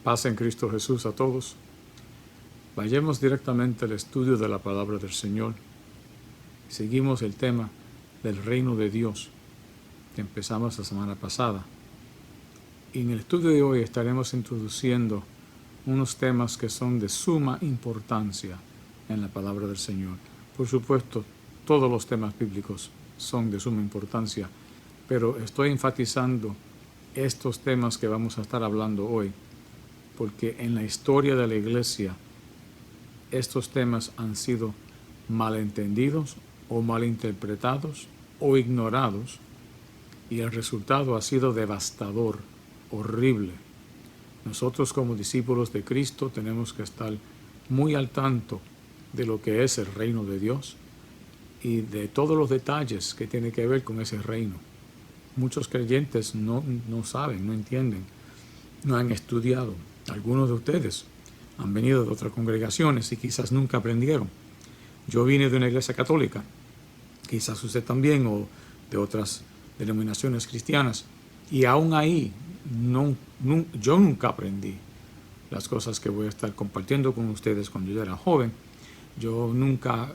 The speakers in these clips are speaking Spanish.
Paz en Cristo Jesús a todos. Vayamos directamente al estudio de la palabra del Señor. Seguimos el tema del reino de Dios que empezamos la semana pasada. Y en el estudio de hoy estaremos introduciendo unos temas que son de suma importancia en la palabra del Señor. Por supuesto, todos los temas bíblicos son de suma importancia, pero estoy enfatizando estos temas que vamos a estar hablando hoy, porque en la historia de la iglesia estos temas han sido malentendidos o malinterpretados o ignorados, y el resultado ha sido devastador, horrible. Nosotros como discípulos de Cristo tenemos que estar muy al tanto de lo que es el reino de Dios y de todos los detalles que tienen que ver con ese reino. Muchos creyentes no saben, no entienden, no han estudiado. Algunos de ustedes han venido de otras congregaciones y quizás nunca aprendieron. Yo vine de una iglesia católica, quizás usted también, o de otras denominaciones cristianas, y aún ahí yo nunca aprendí las cosas que voy a estar compartiendo con ustedes cuando yo era joven. Yo nunca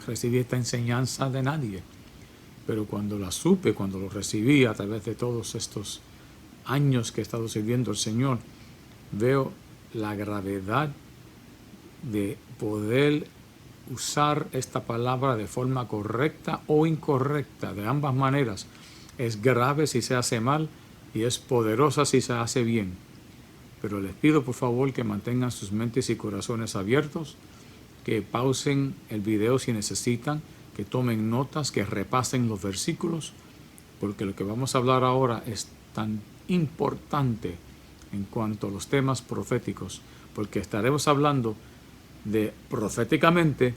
recibí esta enseñanza de nadie, pero cuando la supe, cuando lo recibí a través de todos estos años que he estado sirviendo al Señor, veo la gravedad de poder usar esta palabra de forma correcta o incorrecta. De ambas maneras, es grave si se hace mal y es poderosa si se hace bien. Pero les pido por favor que mantengan sus mentes y corazones abiertos, que pausen el video si necesitan, que tomen notas, que repasen los versículos, porque lo que vamos a hablar ahora es tan importante en cuanto a los temas proféticos, porque estaremos hablando de proféticamente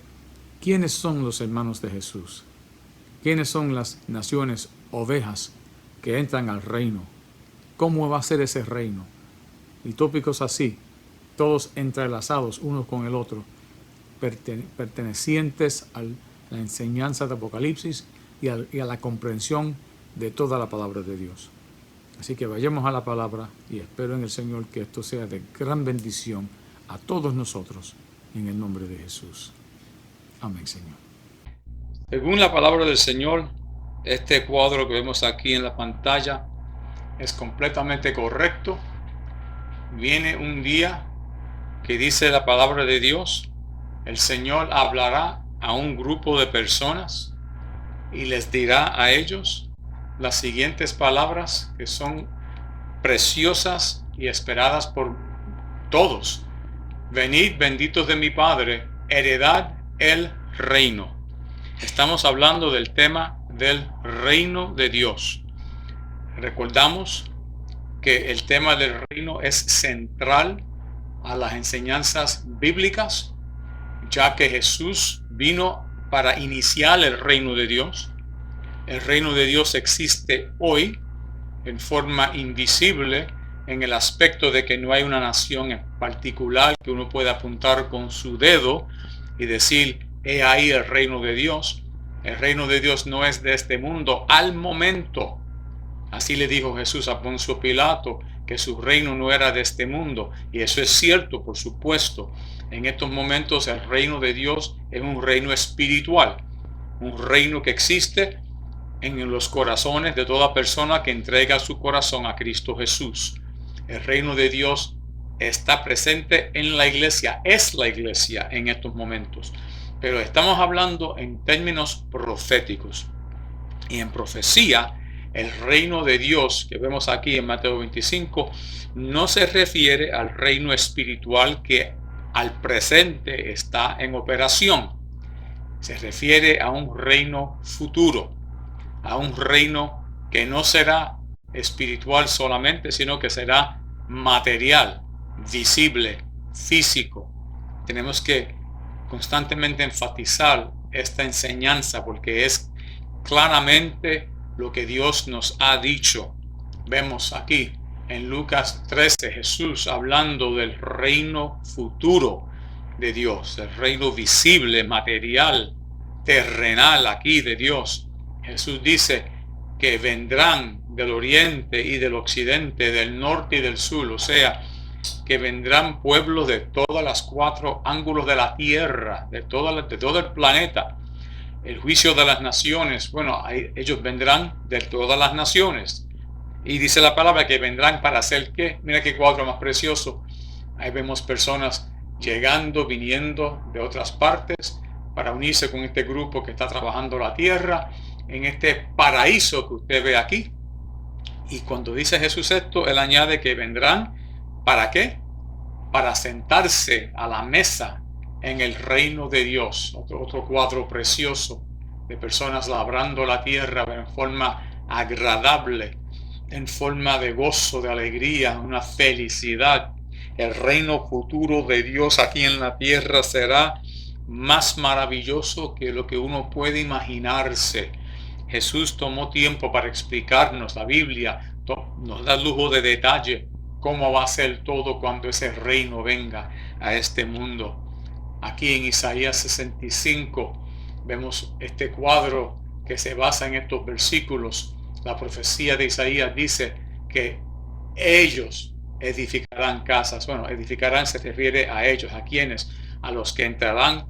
quiénes son los hermanos de Jesús, quiénes son las naciones ovejas que entran al reino, cómo va a ser ese reino, y tópicos así, todos entrelazados unos con el otro, pertenecientes a la enseñanza de Apocalipsis y a la comprensión de toda la palabra de Dios. Así que vayamos a la palabra y espero en el Señor que esto sea de gran bendición a todos nosotros, en el nombre de Jesús. Amén, Señor. Según la palabra del Señor, este cuadro que vemos aquí en la pantalla es completamente correcto. Viene un día que dice la palabra de Dios, el Señor hablará a un grupo de personas y les dirá a ellos las siguientes palabras que son preciosas y esperadas por todos. Venid, benditos de mi Padre, heredad el reino. Estamos hablando del tema del reino de Dios. Recordamos que el tema del reino es central a las enseñanzas bíblicas, ya que Jesús vino para iniciar el reino de Dios. El reino de Dios existe hoy en forma invisible, en el aspecto de que no hay una nación en particular que uno pueda apuntar con su dedo y decir, he ahí el reino de Dios. El reino de Dios no es de este mundo al momento. Así le dijo Jesús a Poncio Pilato, que su reino no era de este mundo. Y eso es cierto, por supuesto. En estos momentos el reino de Dios es un reino espiritual, un reino que existe en los corazones de toda persona que entrega su corazón a Cristo Jesús. El reino de Dios está presente en la iglesia, es la iglesia en estos momentos. Pero estamos hablando en términos proféticos. Y en profecía, el reino de Dios que vemos aquí en Mateo 25 no se refiere al reino espiritual que al presente está en operación. Se refiere a un reino futuro, a un reino que no será espiritual solamente, sino que será material, visible, físico. Tenemos que constantemente enfatizar esta enseñanza porque es claramente lo que Dios nos ha dicho. Vemos aquí en Lucas 13 Jesús hablando del reino futuro de Dios, el reino visible, material, terrenal aquí de Dios. Jesús dice que vendrán del oriente y del occidente, del norte y del sur, o sea, que vendrán pueblos de todas las 4 ángulos de la tierra, de todo el planeta. El juicio de las naciones, bueno, ellos vendrán de todas las naciones. Y dice la palabra que vendrán para hacer ¿qué? Mira qué cuadro más precioso. Ahí vemos personas llegando, viniendo de otras partes para unirse con este grupo que está trabajando la tierra en este paraíso que usted ve aquí. Y cuando dice Jesús esto, él añade que vendrán ¿para qué? Para sentarse a la mesa en el reino de Dios. Otro cuadro precioso de personas labrando la tierra en forma agradable, en forma de gozo, de alegría, una felicidad. El reino futuro de Dios aquí en la tierra será más maravilloso que lo que uno puede imaginarse. Jesús tomó tiempo para explicarnos. La Biblia nos da lujo de detalle cómo va a ser todo cuando ese reino venga a este mundo. Aquí en Isaías 65 vemos este cuadro que se basa en estos versículos. La profecía de Isaías dice que ellos edificarán casas. Bueno, edificarán se refiere a ellos. ¿A quiénes? A los que entrarán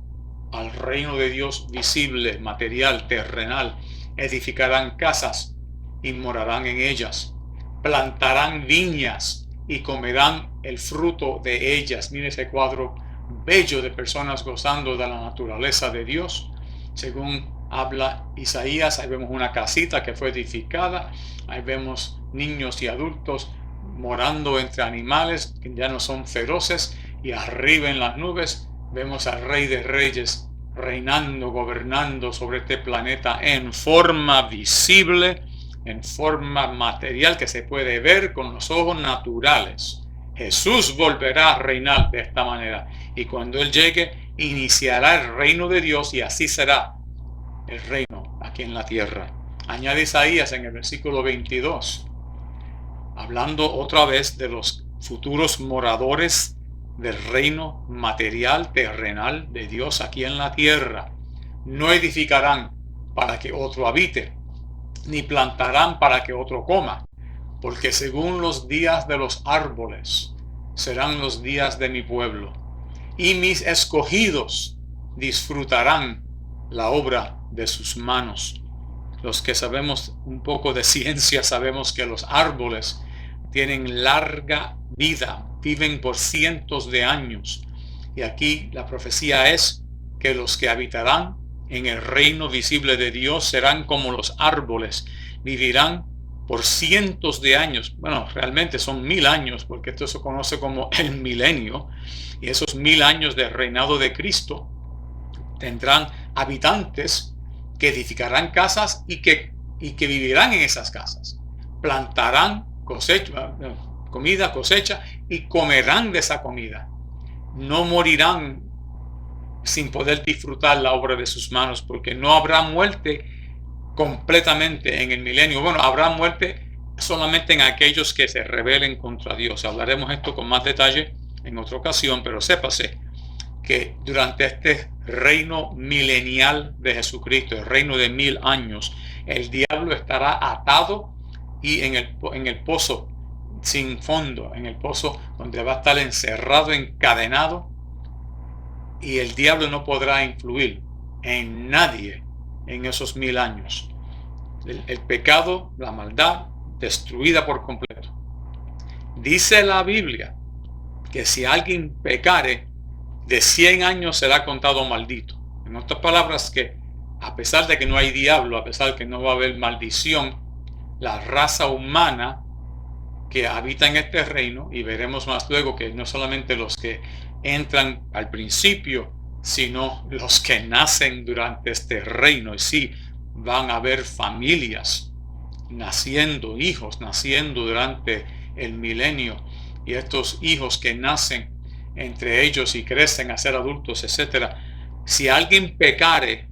al reino de Dios visible, material, terrenal. Edificarán casas y morarán en ellas. Plantarán viñas y comerán el fruto de ellas. Mire ese cuadro bello de personas gozando de la naturaleza de Dios. Según habla Isaías, ahí vemos una casita que fue edificada. Ahí vemos niños y adultos morando entre animales que ya no son feroces. Y arriba en las nubes vemos al Rey de Reyes reinando, gobernando sobre este planeta en forma visible, en forma material que se puede ver con los ojos naturales. Jesús volverá a reinar de esta manera y cuando Él llegue iniciará el reino de Dios y así será el reino aquí en la tierra. Añade Isaías en el versículo 22, hablando otra vez de los futuros moradores del reino material, terrenal de Dios aquí en la tierra. No edificarán para que otro habite, ni plantarán para que otro coma, porque según los días de los árboles serán los días de mi pueblo, y mis escogidos disfrutarán la obra de sus manos. Los que sabemos un poco de ciencia sabemos que los árboles tienen larga vida, viven por cientos de años. Y aquí la profecía es que los que habitarán en el reino visible de Dios serán como los árboles, vivirán por cientos de años. Bueno, realmente son 1000 años, porque esto se conoce como el milenio. Y esos 1000 años del reinado de Cristo tendrán habitantes que edificarán casas y que vivirán en esas casas. Plantarán comida, cosecha, y comerán de esa comida. No morirán sin poder disfrutar la obra de sus manos, porque no habrá muerte completamente en el milenio. Bueno, habrá muerte solamente en aquellos que se rebelen contra Dios. Hablaremos esto con más detalle en otra ocasión, pero sépase que durante este reino milenial de Jesucristo, el reino de 1000 años, el diablo estará atado y en el pozo sin fondo, en el pozo donde va a estar encerrado, encadenado, y el diablo no podrá influir en nadie en esos 1000 años. El pecado, la maldad, destruida por completo. Dice la Biblia que si alguien pecare, de 100 años será contado maldito. En otras palabras, que a pesar de que no hay diablo, a pesar de que no va a haber maldición, la raza humana que habita en este reino, y veremos más luego que no solamente los que entran al principio, sino los que nacen durante este reino. Y sí, van a haber familias naciendo, hijos naciendo durante el milenio, y estos hijos que nacen entre ellos y crecen a ser adultos, etc. Si alguien pecare,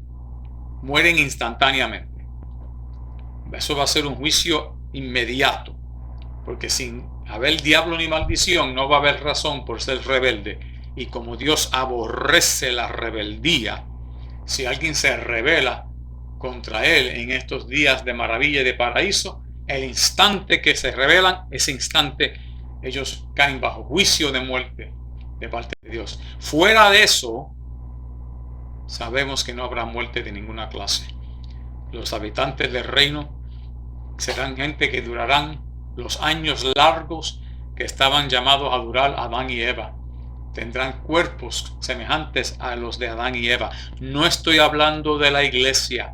mueren instantáneamente. Eso va a ser un juicio inmediato, porque sin haber diablo ni maldición no va a haber razón por ser rebelde. Y como Dios aborrece la rebeldía, si alguien se rebela contra Él en estos días de maravilla y de paraíso, el instante que se rebelan, ese instante ellos caen bajo juicio de muerte de parte de Dios. Fuera de eso, sabemos que no habrá muerte de ninguna clase. Los habitantes del reino serán gente que durarán los años largos que estaban llamados a durar Adán y Eva. Tendrán cuerpos semejantes a los de Adán y Eva. No estoy hablando de la iglesia.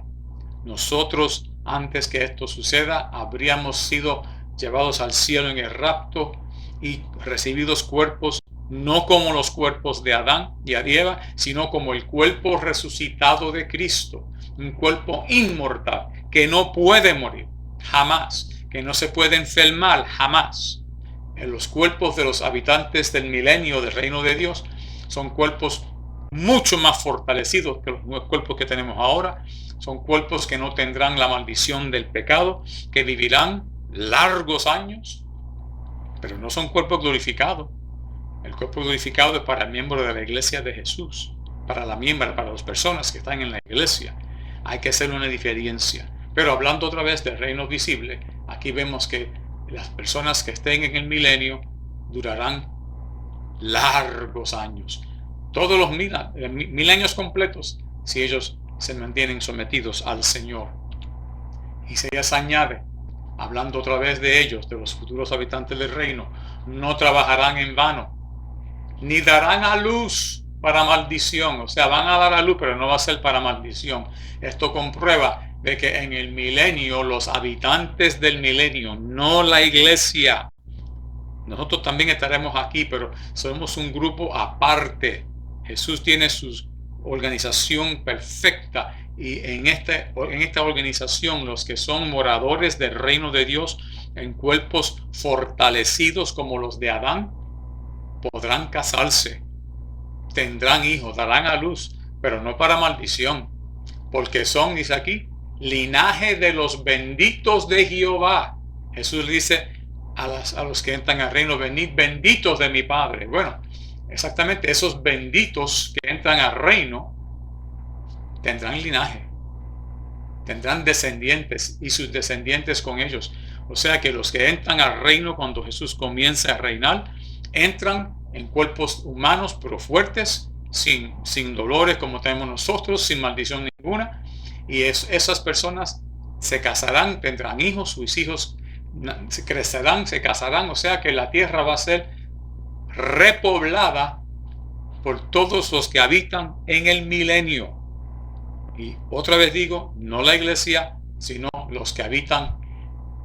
Nosotros, antes que esto suceda, habríamos sido llevados al cielo en el rapto y recibidos cuerpos no como los cuerpos de Adán y Eva, sino como el cuerpo resucitado de Cristo, un cuerpo inmortal que no puede morir jamás, que no se puede enfermar jamás. En los cuerpos de los habitantes del milenio del reino de Dios son cuerpos mucho más fortalecidos que los cuerpos que tenemos ahora. Son cuerpos que no tendrán la maldición del pecado, que vivirán largos años, pero no son cuerpos glorificados. El cuerpo glorificado es para el miembro de la iglesia de Jesús, para las personas que están en la iglesia. Hay que hacer una diferencia. Pero hablando otra vez del reino visible, aquí vemos que las personas que estén en el milenio durarán largos años. Todos los milenios completos, si ellos se mantienen sometidos al Señor. Y se les añade, hablando otra vez de ellos, de los futuros habitantes del reino, no trabajarán en vano, ni darán a luz para maldición. O sea, van a dar a luz, pero no va a ser para maldición. Esto comprueba de que en el milenio, los habitantes del milenio, no la iglesia, nosotros también estaremos aquí, pero somos un grupo aparte. Jesús tiene su organización perfecta, y en esta organización los que son moradores del reino de Dios en cuerpos fortalecidos como los de Adán podrán casarse, tendrán hijos, darán a luz, pero no para maldición, porque son, dice aquí, linaje de los benditos de Jehová. Jesús dice a los que entran al reino, venid benditos de mi Padre. Bueno, exactamente, esos benditos que entran al reino tendrán linaje, tendrán descendientes y sus descendientes con ellos. O sea que los que entran al reino cuando Jesús comience a reinar, entran en cuerpos humanos pero fuertes, sin dolores como tenemos nosotros, sin maldición ninguna. Y esas personas se casarán, tendrán hijos, sus hijos crecerán, se casarán. O sea que la tierra va a ser repoblada por todos los que habitan en el milenio. Y otra vez digo, no la iglesia, sino los que habitan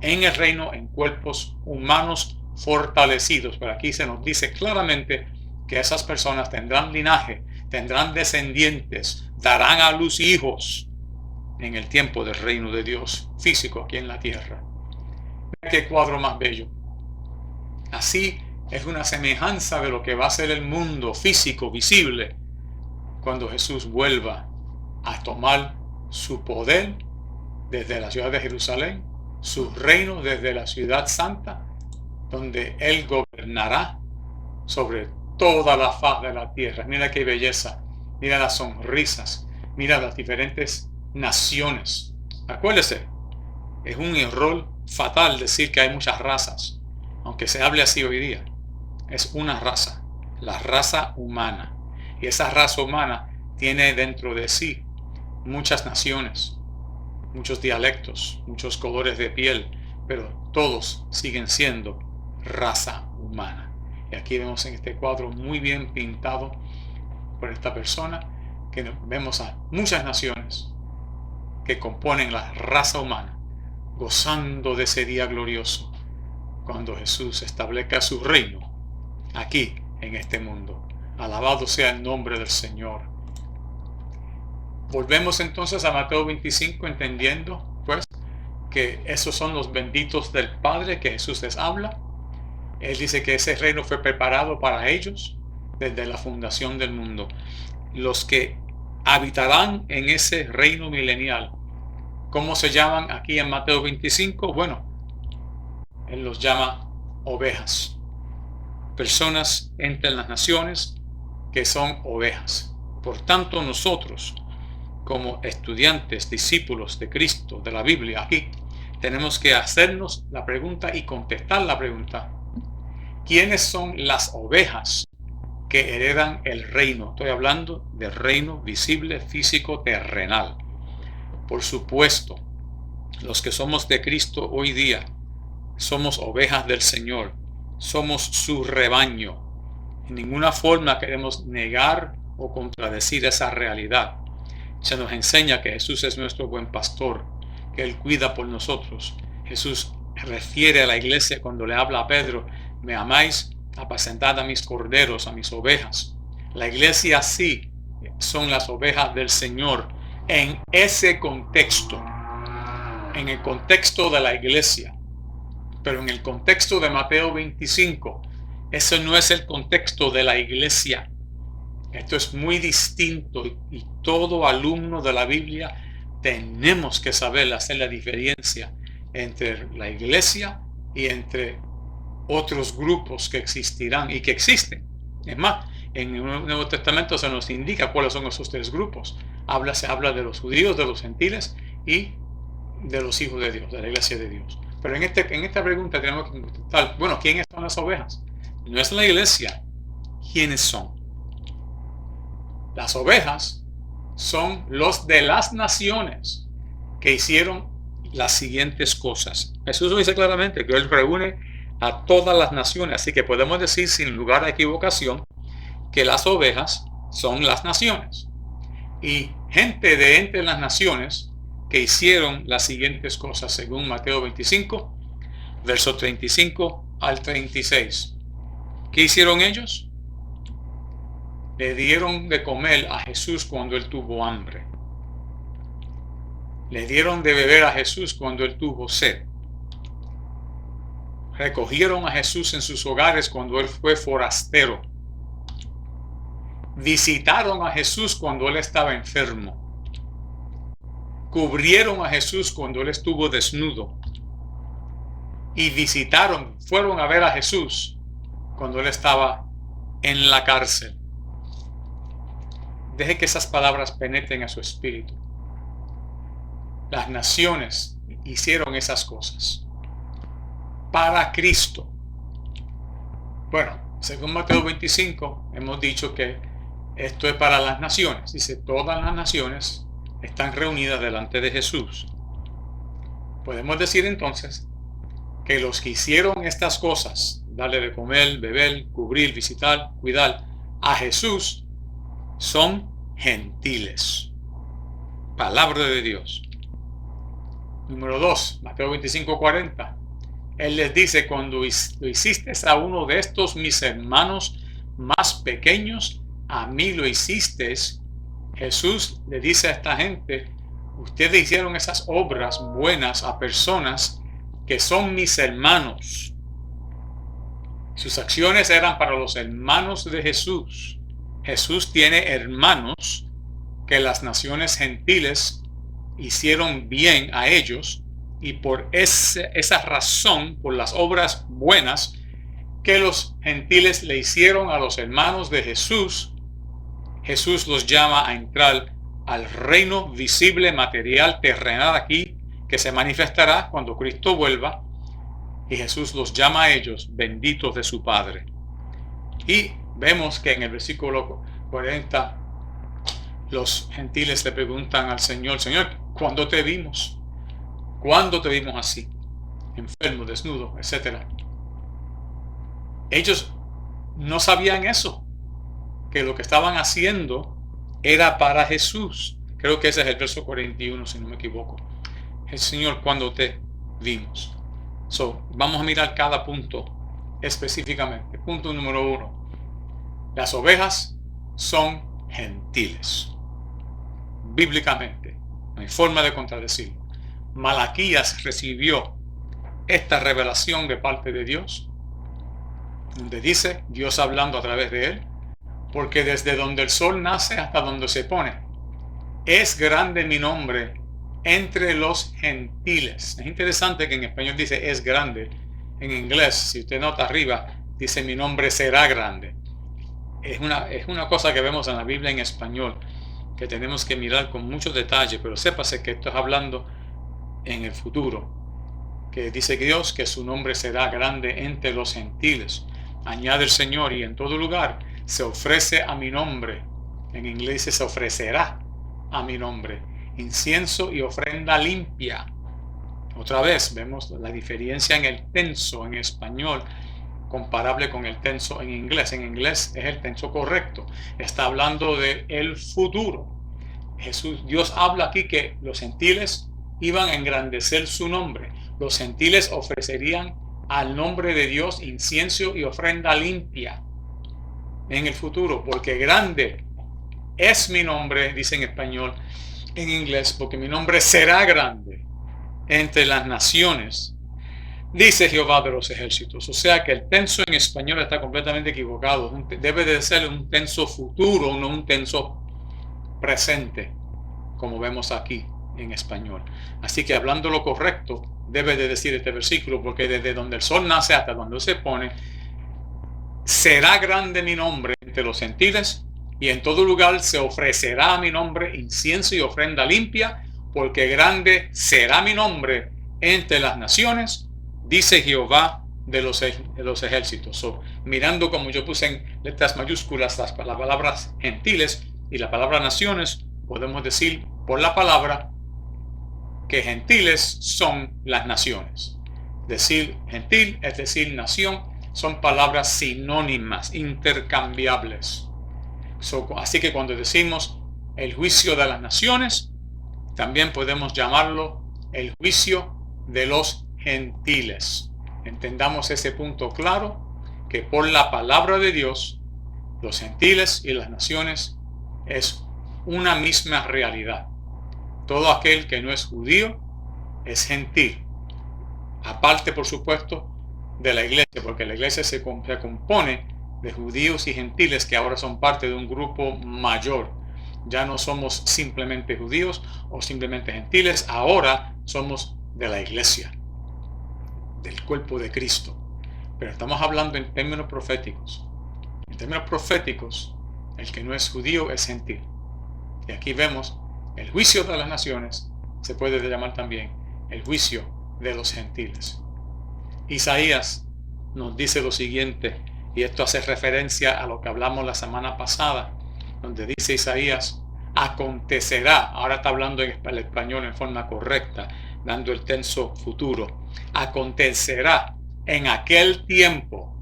en el reino en cuerpos humanos fortalecidos. Pero aquí se nos dice claramente que esas personas tendrán linaje, tendrán descendientes, darán a luz hijos en el tiempo del reino de Dios físico aquí en la tierra. Mira qué cuadro más bello. Así es una semejanza de lo que va a ser el mundo físico, visible, cuando Jesús vuelva a tomar su poder desde la ciudad de Jerusalén, su reino desde la ciudad santa, donde Él gobernará sobre toda la faz de la tierra. Mira qué belleza, mira las sonrisas, mira las diferentes naciones. Acuérdese, es un error fatal decir que hay muchas razas, aunque se hable así hoy día. Es una raza, la raza humana. Y esa raza humana tiene dentro de sí muchas naciones, muchos dialectos, muchos colores de piel, pero todos siguen siendo raza humana. Y aquí vemos en este cuadro muy bien pintado por esta persona que vemos a muchas naciones que componen la raza humana, gozando de ese día glorioso cuando Jesús establezca su reino aquí en este mundo. Alabado sea el nombre del Señor. Volvemos entonces a Mateo 25, entendiendo pues que esos son los benditos del Padre que Jesús les habla. Él dice que ese reino fue preparado para ellos desde la fundación del mundo. Los que habitarán en ese reino milenial, ¿cómo se llaman aquí en Mateo 25? Bueno, Él los llama ovejas. Personas entre las naciones que son ovejas. Por tanto, nosotros, como estudiantes, discípulos de Cristo, de la Biblia aquí, tenemos que hacernos la pregunta y contestar la pregunta: ¿quiénes son las ovejas que heredan el reino? Estoy hablando del reino visible, físico, terrenal. Por supuesto, los que somos de Cristo hoy día somos ovejas del Señor, somos su rebaño. En ninguna forma queremos negar o contradecir esa realidad. Se nos enseña que Jesús es nuestro buen pastor, que Él cuida por nosotros. Jesús refiere a la iglesia cuando le habla a Pedro: me amáis, apacentad a mis corderos, a mis ovejas. La iglesia sí son las ovejas del Señor en ese contexto, en el contexto de la iglesia. Pero en el contexto de Mateo 25, ese no es el contexto de la iglesia. Esto es muy distinto y todo alumno de la Biblia tenemos que saber hacer la diferencia entre la iglesia y entre otros grupos que existirán y que existen. Es más, en el Nuevo Testamento se nos indica cuáles son esos tres grupos. Se habla de los judíos, de los gentiles y de los hijos de Dios, de la iglesia de Dios. Pero en esta pregunta tenemos que contestar, bueno, ¿quiénes son las ovejas? No es la iglesia. ¿Quiénes son? Las ovejas son los de las naciones que hicieron las siguientes cosas. Jesús lo dice claramente, que Él reúne a todas las naciones. Así que podemos decir sin lugar a equivocación que las ovejas son las naciones. Y gente de entre las naciones que hicieron las siguientes cosas, según Mateo 25, versos 35 al 36. ¿Qué hicieron ellos? Le dieron de comer a Jesús cuando Él tuvo hambre. Le dieron de beber a Jesús cuando Él tuvo sed. Recogieron a Jesús en sus hogares cuando Él fue forastero. Visitaron a Jesús cuando Él estaba enfermo. Cubrieron a Jesús cuando Él estuvo desnudo. Y fueron a ver a Jesús cuando Él estaba en la cárcel. Deje que esas palabras penetren a su espíritu. Las naciones hicieron esas cosas para Cristo. Bueno, según Mateo 25, hemos dicho que esto es para las naciones. Dice, todas las naciones están reunidas delante de Jesús. Podemos decir entonces que los que hicieron estas cosas, darle de comer, beber, cubrir, visitar, cuidar a Jesús, son gentiles. Palabra de Dios. Número 2, Mateo 25:40. Él les dice, cuando lo hiciste a uno de estos mis hermanos más pequeños, a mí lo hiciste. Jesús le dice a esta gente, ustedes hicieron esas obras buenas a personas que son mis hermanos. Sus acciones eran para los hermanos de Jesús. Jesús tiene hermanos que las naciones gentiles hicieron bien a ellos, y por esa razón, por las obras buenas que los gentiles le hicieron a los hermanos de Jesús, Jesús los llama a entrar al reino visible, material, terrenal aquí, que se manifestará cuando Cristo vuelva, y Jesús los llama a ellos benditos de su Padre. Y vemos que en el versículo 40 los gentiles le preguntan al Señor, Señor, ¿cuándo te vimos? ¿Cuándo te vimos así? Enfermo, desnudo, etcétera. Ellos no sabían eso, que lo que estaban haciendo era para Jesús. Creo que ese es el verso 41, si no me equivoco. El Señor, ¿cuándo te vimos? Vamos a mirar cada punto específicamente. Punto número 1. Las ovejas son gentiles. Bíblicamente, no hay forma de contradecirlo. Malaquías recibió esta revelación de parte de Dios, donde dice, Dios hablando a través de él, porque desde donde el sol nace hasta donde se pone, es grande mi nombre entre los gentiles. Es interesante que en español dice es grande. En inglés, si usted nota arriba, dice mi nombre será grande. Es una cosa que vemos en la Biblia en español, que tenemos que mirar con mucho detalle, pero sépase que esto es hablando en el futuro, que dice Dios que su nombre será grande entre los gentiles. añade el Señor, y en todo lugar se ofrece a mi nombre. En inglés se ofrecerá a mi nombre incienso y ofrenda limpia. Otra vez vemos la diferencia en el tenso en español comparable con el tenso en inglés. En inglés es el tenso correcto. Está hablando de el futuro. Dios habla aquí que los gentiles iban a engrandecer su nombre. Los gentiles ofrecerían al nombre de Dios incienso y ofrenda limpia en el futuro, porque grande es mi nombre, dice en español, en inglés, porque mi nombre será grande entre las naciones, dice Jehová de los ejércitos. O sea que el tenso en español está completamente equivocado. Debe de ser un tenso futuro, no un tenso presente, como vemos aquí en español. Así que hablando lo correcto, debe de decir este versículo, porque desde donde el sol nace hasta donde se pone, será grande mi nombre entre los gentiles, y en todo lugar se ofrecerá a mi nombre incienso y ofrenda limpia, porque grande será mi nombre entre las naciones, dice Jehová de los ejércitos. Mirando como yo puse en letras mayúsculas las palabras gentiles y la palabra naciones, podemos decir por la palabra que gentiles son las naciones. Decir gentil es decir nación, son palabras sinónimas, intercambiables. Así que cuando decimos el juicio de las naciones, también podemos llamarlo el juicio de los gentiles. Entendamos ese punto claro, que por la palabra de Dios, los gentiles y las naciones es una misma realidad. Todo aquel que no es judío es gentil. Aparte, por supuesto, de la iglesia, porque la iglesia se compone de judíos y gentiles que ahora son parte de un grupo mayor. Ya no somos simplemente judíos o simplemente gentiles, ahora somos de la iglesia, del cuerpo de Cristo. Pero estamos hablando en términos proféticos. En términos proféticos, el que no es judío es gentil. Y aquí vemos el juicio de las naciones, se puede llamar también el juicio de los gentiles. Isaías nos dice lo siguiente, y esto hace referencia a lo que hablamos la semana pasada, donde dice Isaías, acontecerá, ahora está hablando en el español en forma correcta, dando el tenso futuro, acontecerá en aquel tiempo.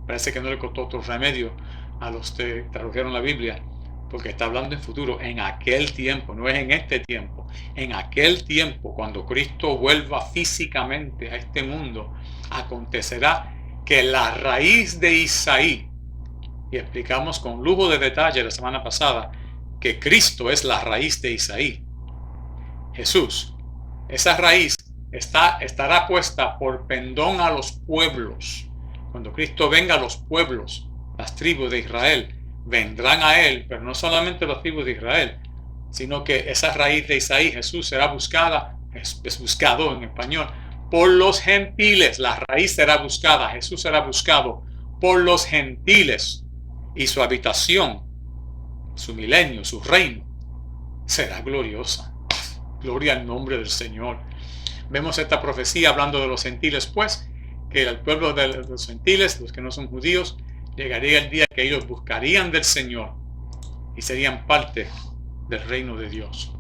Parece que no le costó otro remedio a los que tradujeron la Biblia, porque está hablando en futuro, en aquel tiempo, no es en este tiempo, en aquel tiempo, cuando Cristo vuelva físicamente a este mundo, acontecerá que la raíz de Isaí, y explicamos con lujo de detalle la semana pasada, que Cristo es la raíz de Isaí, Jesús, esa raíz estará puesta por pendón a los pueblos. Cuando Cristo venga, los pueblos, las tribus de Israel, vendrán a él, pero no solamente las tribus de Israel, sino que esa raíz de Isaí, Jesús, será buscada, es buscado en español, por los gentiles. La raíz será buscada, Jesús será buscado por los gentiles, y su habitación, su milenio, su reino, será gloriosa. Gloria al nombre del Señor. Vemos esta profecía hablando de los gentiles, pues, que el pueblo de los gentiles, los que no son judíos, llegaría el día que ellos buscarían del Señor y serían parte del reino de Dios.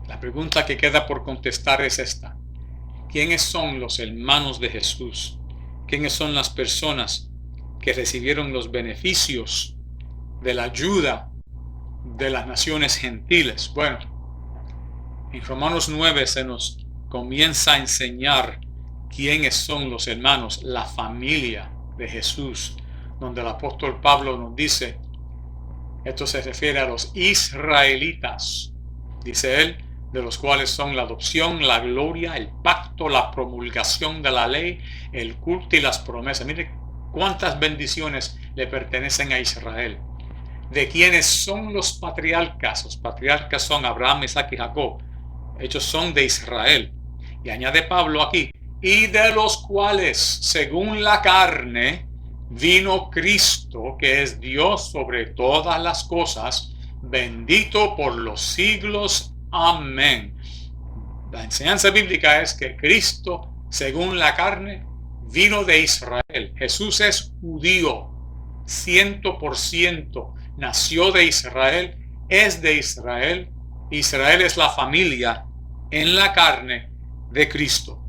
La pregunta que queda por contestar es esta: ¿quiénes son los hermanos de Jesús? ¿Quiénes son las personas que recibieron los beneficios de la ayuda de las naciones gentiles? Bueno, en Romanos 9 se nos comienza a enseñar quiénes son los hermanos, la familia de Jesús, donde el apóstol Pablo nos dice, esto se refiere a los israelitas, dice él, de los cuales son la adopción, la gloria, el pacto, la promulgación de la ley, el culto y las promesas. Mire cuántas bendiciones le pertenecen a Israel. De quienes son los patriarcas. Los patriarcas son Abraham, Isaac y Jacob. Ellos son de Israel. Y añade Pablo aquí, y de los cuales, según la carne, vino Cristo, que es Dios sobre todas las cosas, bendito por los siglos. Amén. La enseñanza bíblica es que Cristo, según la carne, vino de Israel. Jesús es judío, 100%. Nació de Israel, es de Israel. Israel es la familia en la carne de Cristo.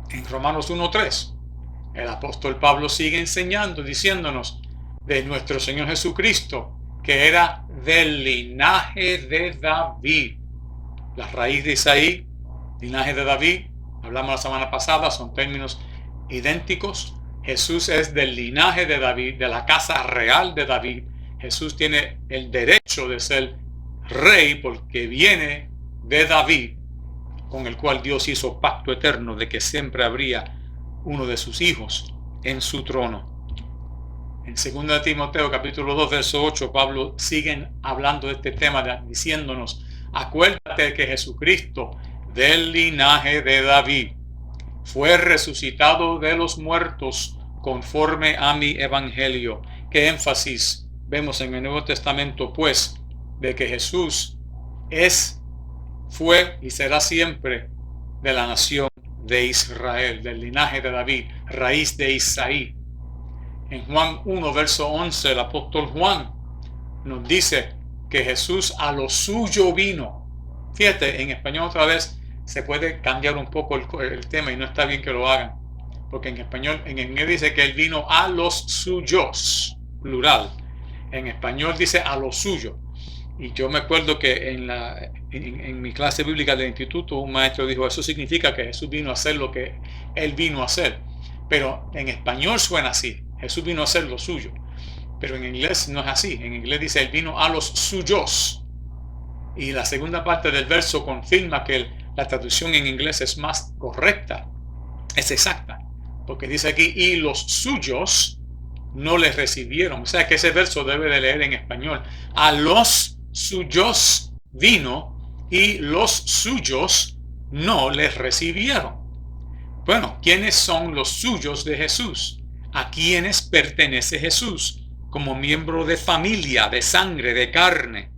En Romanos 1:3, el apóstol Pablo sigue enseñando, diciéndonos de nuestro Señor Jesucristo, que era del linaje de David. La raíz de Isaí, linaje de David, hablamos la semana pasada, son términos idénticos. Jesús es del linaje de David, de la casa real de David. Jesús tiene el derecho de ser rey porque viene de David, con el cual Dios hizo pacto eterno de que siempre habría uno de sus hijos en su trono. En 2 Timoteo capítulo 2 verso 8, Pablo sigue hablando de este tema, diciéndonos: acuérdate que Jesucristo, del linaje de David, fue resucitado de los muertos conforme a mi evangelio. Qué énfasis vemos en el Nuevo Testamento, pues, de que Jesús fue y será siempre de la nación de Israel, del linaje de David, raíz de Isaí. En Juan 1, verso 11, el apóstol Juan nos dice que Jesús a lo suyo vino. Fíjate, en español otra vez se puede cambiar un poco el tema y no está bien que lo hagan, porque en español, en inglés dice que él vino a los suyos, plural. En español dice a lo suyo. Y yo me acuerdo que en mi clase bíblica del instituto un maestro dijo: eso significa que Jesús vino a hacer lo que él vino a hacer. Pero en español suena así: Jesús vino a hacer lo suyo. Pero en inglés no es así. En inglés dice: él vino a los suyos. Y la segunda parte del verso confirma que la traducción en inglés es más correcta, es exacta, porque dice aquí: y los suyos no les recibieron. O sea que ese verso debe de leer en español: a los suyos vino y los suyos no les recibieron. Bueno, ¿quiénes son los suyos de Jesús? ¿A quiénes pertenece Jesús como miembro de familia, de sangre, de carne?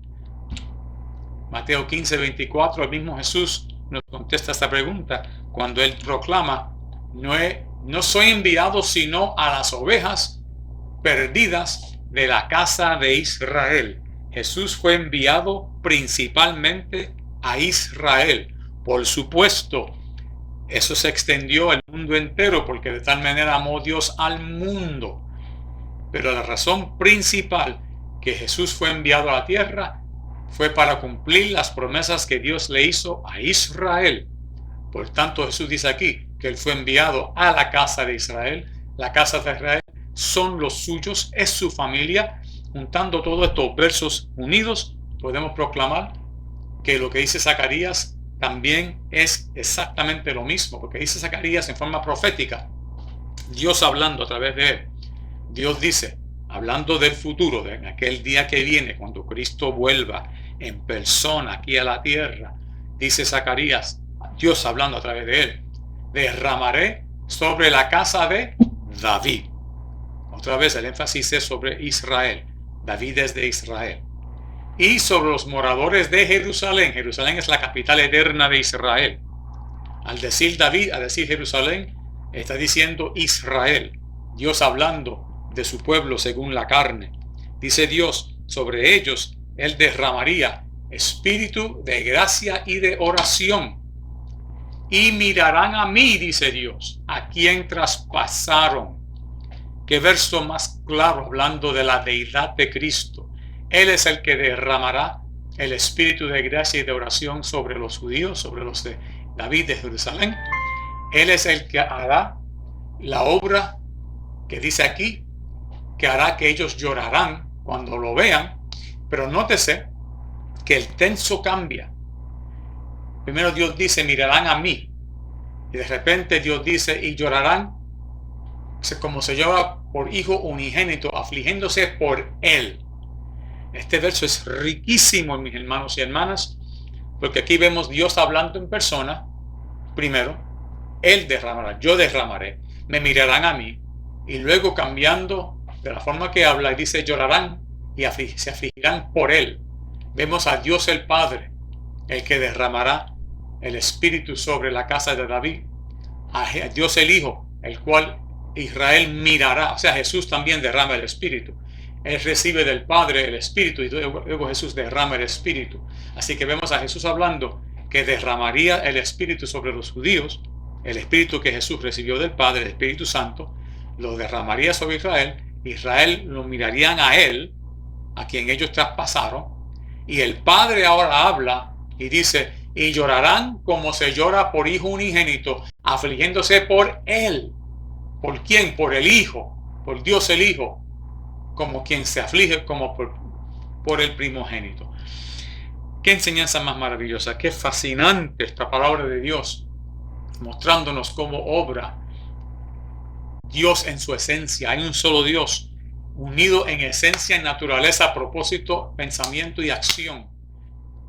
Mateo 15:24, el mismo Jesús nos contesta esta pregunta cuando él proclama: no soy enviado sino a las ovejas perdidas de la casa de Israel. Jesús fue enviado principalmente a Israel. Por supuesto, eso se extendió al mundo entero, porque de tal manera amó Dios al mundo. Pero la razón principal que Jesús fue enviado a la tierra fue para cumplir las promesas que Dios le hizo a Israel. Por tanto, Jesús dice aquí que él fue enviado a la casa de Israel. La casa de Israel son los suyos, es su familia. Juntando todos estos versos unidos, podemos proclamar que lo que dice Zacarías también es exactamente lo mismo, porque dice Zacarías en forma profética, Dios hablando a través de él. Dios dice, hablando del futuro, de aquel día que viene, cuando Cristo vuelva en persona aquí a la tierra, dice Zacarías, Dios hablando a través de él: derramaré sobre la casa de David. Otra vez el énfasis es sobre Israel. David es de Israel. Y sobre los moradores de Jerusalén. Jerusalén es la capital eterna de Israel. Al decir David, al decir Jerusalén, está diciendo Israel. Dios hablando de su pueblo según la carne. Dice Dios, sobre ellos él derramaría espíritu de gracia y de oración. Y mirarán a mí, dice Dios, a quien traspasaron. Qué verso más claro hablando de la deidad de Cristo. Él es el que derramará el espíritu de gracia y de oración sobre los judíos, sobre los de David de Jerusalén. Él es el que hará la obra que dice aquí, que hará que ellos llorarán cuando lo vean. Pero nótese que el tenso cambia. Primero Dios dice, mirarán a mí. Y de repente Dios dice, y llorarán como se llora por hijo unigénito, afligiéndose por él. Este verso es riquísimo, mis hermanos y hermanas, porque aquí vemos Dios hablando en persona. Primero, él derramará, yo derramaré, me mirarán a mí, y luego cambiando de la forma que habla y dice llorarán y se afligirán por él. Vemos a Dios el Padre, el que derramará el espíritu sobre la casa de David, a Dios el Hijo, el cual Israel mirará. O sea, Jesús también derrama el Espíritu. Él recibe del Padre el Espíritu y luego Jesús derrama el Espíritu. Así que vemos a Jesús hablando que derramaría el Espíritu sobre los judíos, el Espíritu que Jesús recibió del Padre, el Espíritu Santo, lo derramaría sobre Israel. Israel lo mirarían a él, a quien ellos traspasaron, y el Padre ahora habla y dice, y llorarán como se llora por hijo unigénito, afligiéndose por él. ¿Por quién? Por el Hijo, por Dios el Hijo, como quien se aflige como por el primogénito. Qué enseñanza más maravillosa, qué fascinante esta palabra de Dios, mostrándonos cómo obra Dios en su esencia. Hay un solo Dios, unido en esencia, en naturaleza, propósito, pensamiento y acción.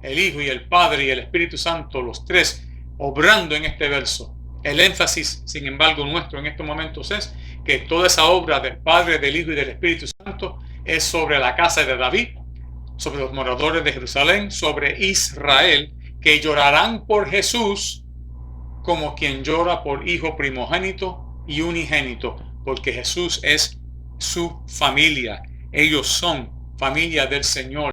El Hijo y el Padre y el Espíritu Santo, los tres, obrando en este verso. El énfasis, sin embargo, nuestro en estos momentos es que toda esa obra del Padre, del Hijo y del Espíritu Santo es sobre la casa de David, sobre los moradores de Jerusalén, sobre Israel, que llorarán por Jesús como quien llora por hijo primogénito y unigénito, porque Jesús es su familia. Ellos son familia del Señor.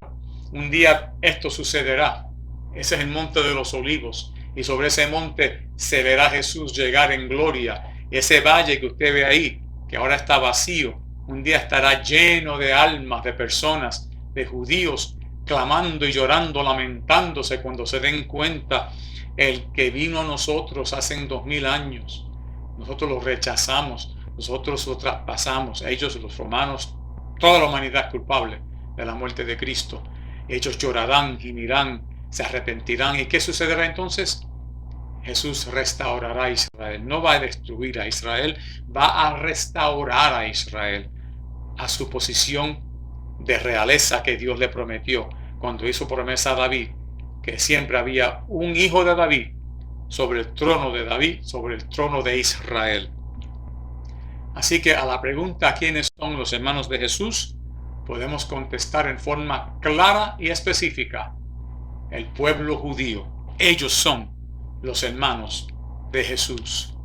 Un día esto sucederá. Ese es el monte de los olivos, y sobre ese monte se verá Jesús llegar en gloria. Ese valle que usted ve ahí, que ahora está vacío, un día estará lleno de almas, de personas, de judíos, clamando y llorando, lamentándose cuando se den cuenta el que vino a nosotros hace 2000 años. Nosotros lo rechazamos, nosotros lo traspasamos. Ellos, los romanos, toda la humanidad es culpable de la muerte de Cristo. Ellos llorarán, gimirán, se arrepentirán. ¿Y qué sucederá entonces? Jesús restaurará a Israel. No va a destruir a Israel, va a restaurar a Israel a su posición de realeza que Dios le prometió cuando hizo promesa a David, que siempre había un hijo de David sobre el trono de David, sobre el trono de Israel. Así que a la pregunta ¿quiénes son los hermanos de Jesús? Podemos contestar en forma clara y específica: el pueblo judío. Ellos son los hermanos de Jesús.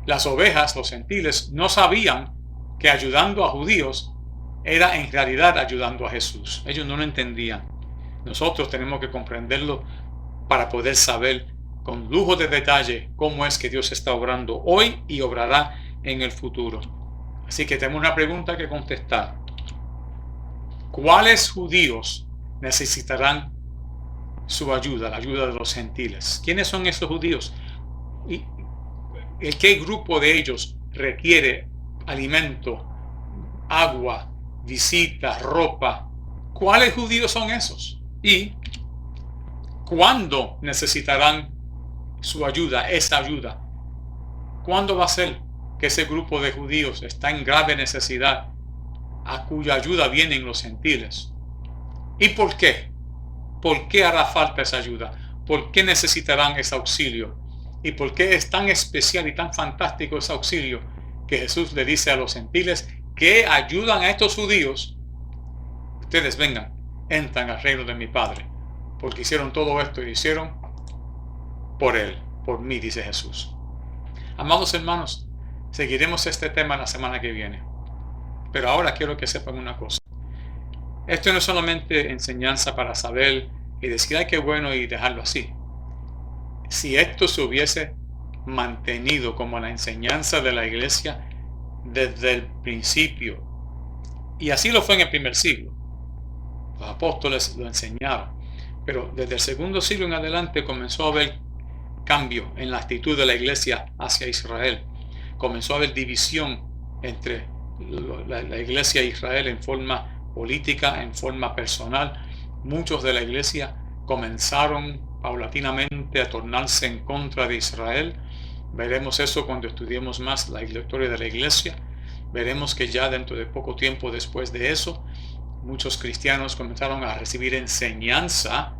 Las ovejas, los gentiles, no sabían que ayudando a judíos era en realidad ayudando a Jesús. Ellos no lo entendían. Nosotros tenemos que comprenderlo para poder saber con lujo de detalle cómo es que Dios está obrando hoy y obrará en el futuro. Así que tenemos una pregunta que contestar. ¿Cuáles judíos necesitarán su ayuda, la ayuda de los gentiles? ¿Quiénes son esos judíos? ¿Y qué grupo de ellos requiere alimento, agua, visita, ropa? ¿Cuáles judíos son esos? ¿Y cuándo necesitarán su ayuda, esa ayuda? ¿Cuándo va a ser que ese grupo de judíos está en grave necesidad, a cuya ayuda vienen los gentiles? ¿Y por qué? ¿Por qué hará falta esa ayuda? ¿Por qué necesitarán ese auxilio? ¿Y por qué es tan especial y tan fantástico ese auxilio que Jesús le dice a los gentiles que ayudan a estos judíos? Ustedes vengan, entran al reino de mi Padre, porque hicieron todo esto y lo hicieron por Él, por mí, dice Jesús. Amados hermanos, seguiremos este tema la semana que viene. Pero ahora quiero que sepan una cosa. Esto no es solamente enseñanza para saber y decir, ay, qué bueno, y dejarlo así. Si esto se hubiese mantenido como la enseñanza de la iglesia desde el principio, y así lo fue en el primer siglo, los apóstoles lo enseñaron, pero desde el segundo siglo en adelante comenzó a haber cambio en la actitud de la iglesia hacia Israel. Comenzó a haber división entre la iglesia e Israel en forma política, en forma personal. Muchos de la iglesia comenzaron paulatinamente a tornarse en contra de Israel. Veremos eso cuando estudiemos más la historia de la iglesia. Veremos que ya dentro de poco tiempo después de eso, muchos cristianos comenzaron a recibir enseñanza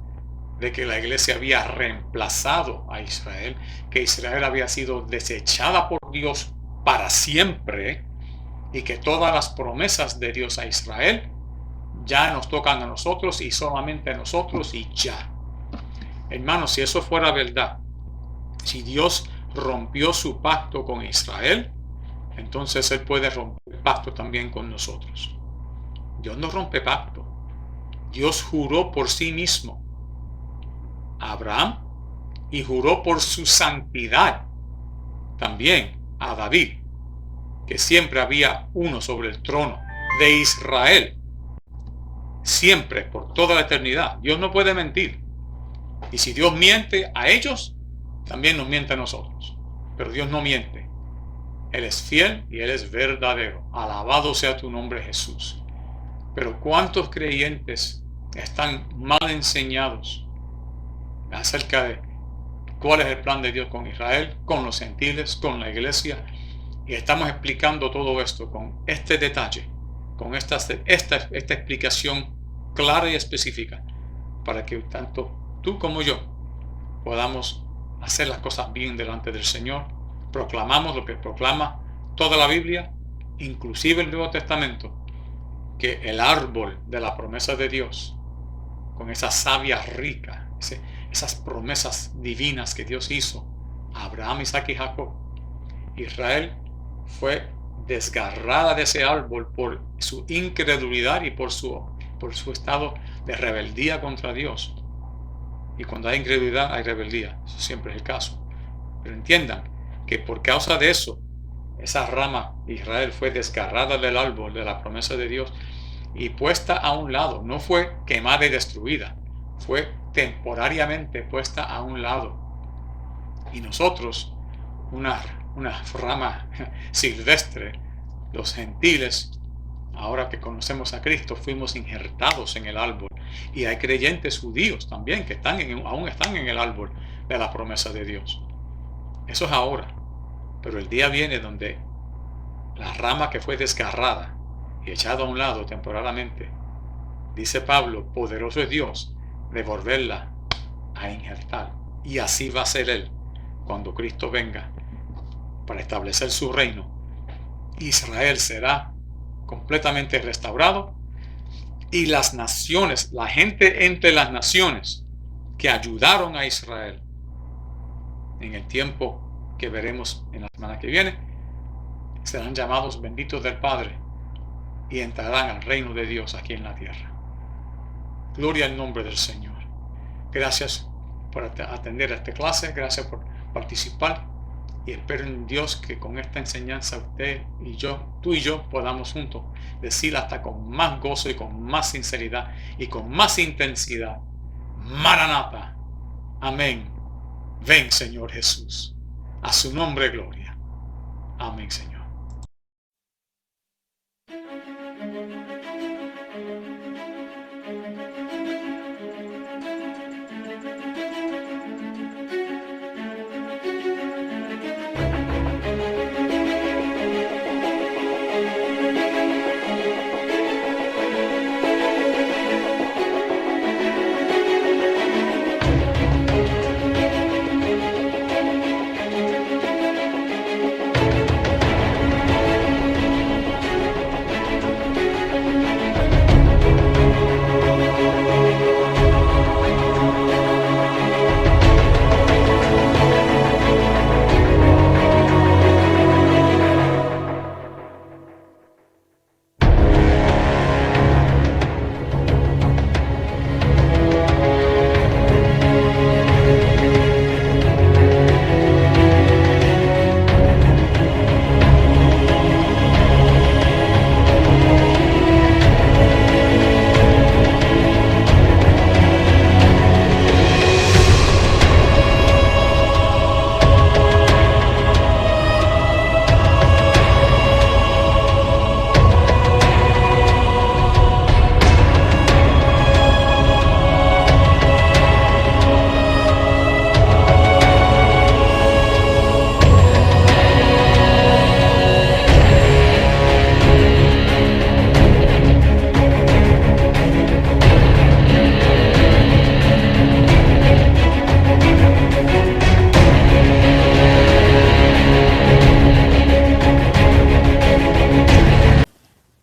de que la iglesia había reemplazado a Israel, que Israel había sido desechada por Dios para siempre y que todas las promesas de Dios a Israel ya nos tocan a nosotros y solamente a nosotros y ya. Hermanos, si eso fuera verdad, si Dios rompió su pacto con Israel, entonces Él puede romper pacto también con nosotros. Dios no rompe pacto. Dios juró por sí mismo a Abraham y juró por su santidad también a David, que siempre había uno sobre el trono de Israel, siempre, por toda la eternidad. Dios no puede mentir. Y si Dios miente a ellos, también nos miente a nosotros. Pero Dios no miente. Él es fiel y Él es verdadero. Alabado sea tu nombre, Jesús. Pero ¿cuántos creyentes están mal enseñados acerca de cuál es el plan de Dios con Israel, con los gentiles, con la iglesia? Y estamos explicando todo esto con este detalle, con esta explicación clara y específica, para que tanto tú como yo podamos hacer las cosas bien delante del Señor. Proclamamos lo que proclama toda la Biblia, inclusive el Nuevo Testamento, que el árbol de la promesa de Dios, con esa savia rica, esas promesas divinas que Dios hizo a Abraham, Isaac y Jacob, Israel fue desgarrada de ese árbol por su incredulidad y por su estado de rebeldía contra Dios. Y cuando hay incredulidad hay rebeldía, eso siempre es el caso. Pero entiendan que por causa de eso, esa rama de Israel fue desgarrada del árbol de la promesa de Dios y puesta a un lado. No fue quemada y destruida, fue temporariamente puesta a un lado. Y nosotros, una rama silvestre, los gentiles, ahora que conocemos a Cristo, fuimos injertados en el árbol. Y hay creyentes judíos también que aún están en el árbol de la promesa de Dios. Eso es ahora. Pero el día viene donde la rama que fue desgarrada y echada a un lado temporalmente, dice Pablo, poderoso es Dios de volverla a injertar. Y así va a ser Él cuando Cristo venga para establecer su reino. Israel será completamente restaurado y las naciones, la gente entre las naciones que ayudaron a Israel en el tiempo que veremos en la semana que viene, serán llamados benditos del Padre y entrarán al reino de Dios aquí en la tierra. Gloria al nombre del Señor. Gracias por atender a esta clase, gracias por participar y espero en Dios que con esta enseñanza usted y yo, tú y yo, podamos juntos decir hasta con más gozo y con más sinceridad y con más intensidad: Maranatha, amén. Ven, Señor Jesús. A su nombre gloria. Amén, Señor.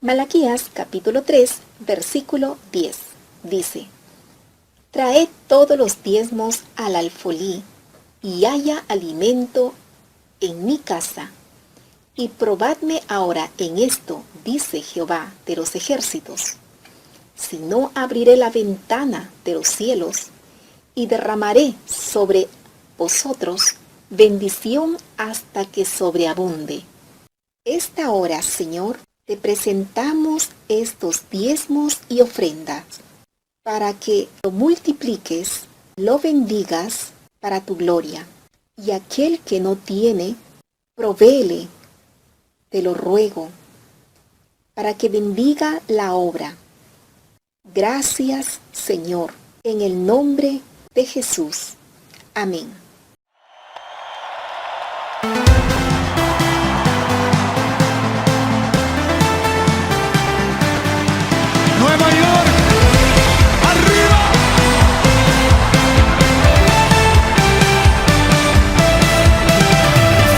Malaquías capítulo 3, versículo 10, dice: Traed todos los diezmos al alfolí, y haya alimento en mi casa. Y probadme ahora en esto, dice Jehová de los ejércitos, si no abriré la ventana de los cielos y derramaré sobre vosotros bendición hasta que sobreabunde. Esta hora, Señor, te presentamos estos diezmos y ofrendas, para que lo multipliques, lo bendigas para tu gloria. Y aquel que no tiene, provéele, te lo ruego, para que bendiga la obra. Gracias, Señor, en el nombre de Jesús. Amén. Nueva York, arriba.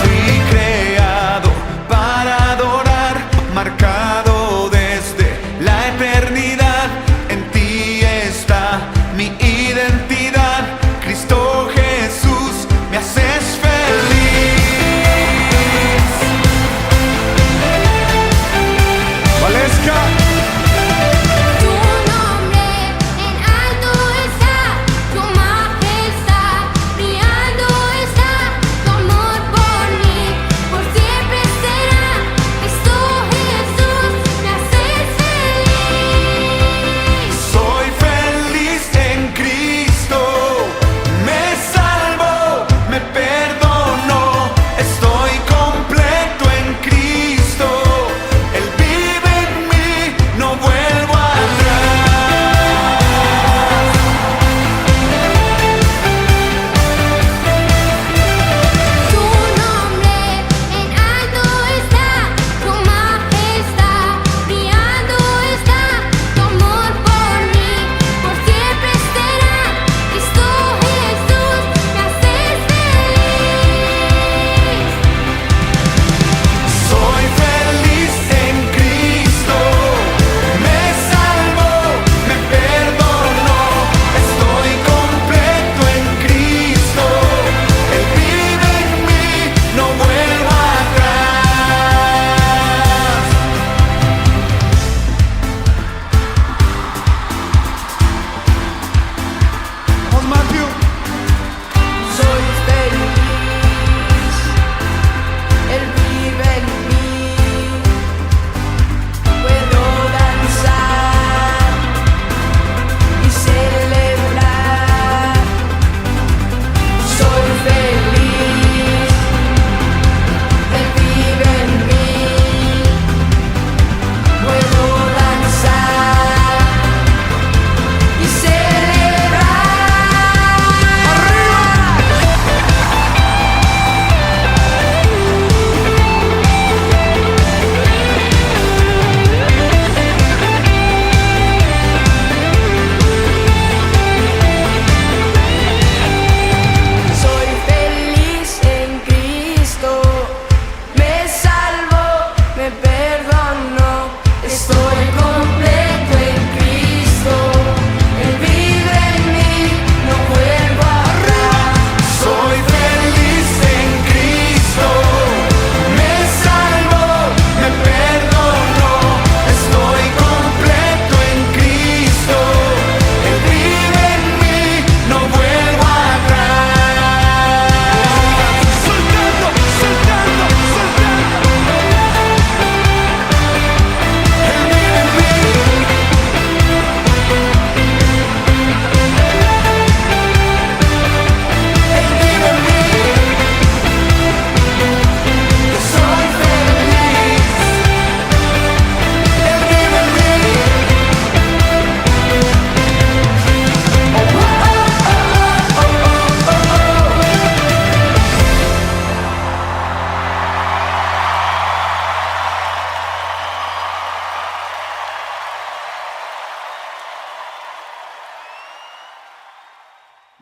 Fui creado para adorar, marcado desde la eternidad. En ti está mi identidad. Cristo Jesús, me haces feliz. Valesca.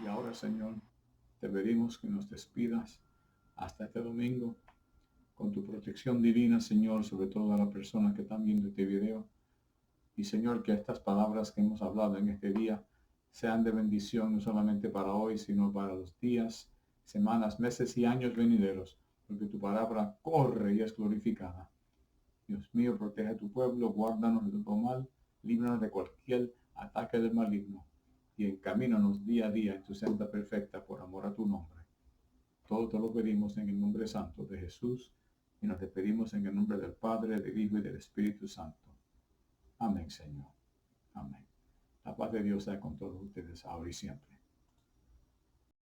Y ahora, Señor, te pedimos que nos despidas hasta este domingo con tu protección divina, Señor, sobre todas las personas que están viendo este video. Y, Señor, que estas palabras que hemos hablado en este día sean de bendición no solamente para hoy, sino para los días, semanas, meses y años venideros, porque tu palabra corre y es glorificada. Dios mío, protege a tu pueblo, guárdanos de todo mal, líbranos de cualquier ataque del maligno y encamínanos día a día en tu senda perfecta por amor a tu nombre. Todo te lo pedimos en el nombre santo de Jesús y nos despedimos en el nombre del Padre, del Hijo y del Espíritu Santo. Amén, Señor. Amén. La paz de Dios sea con todos ustedes ahora y siempre.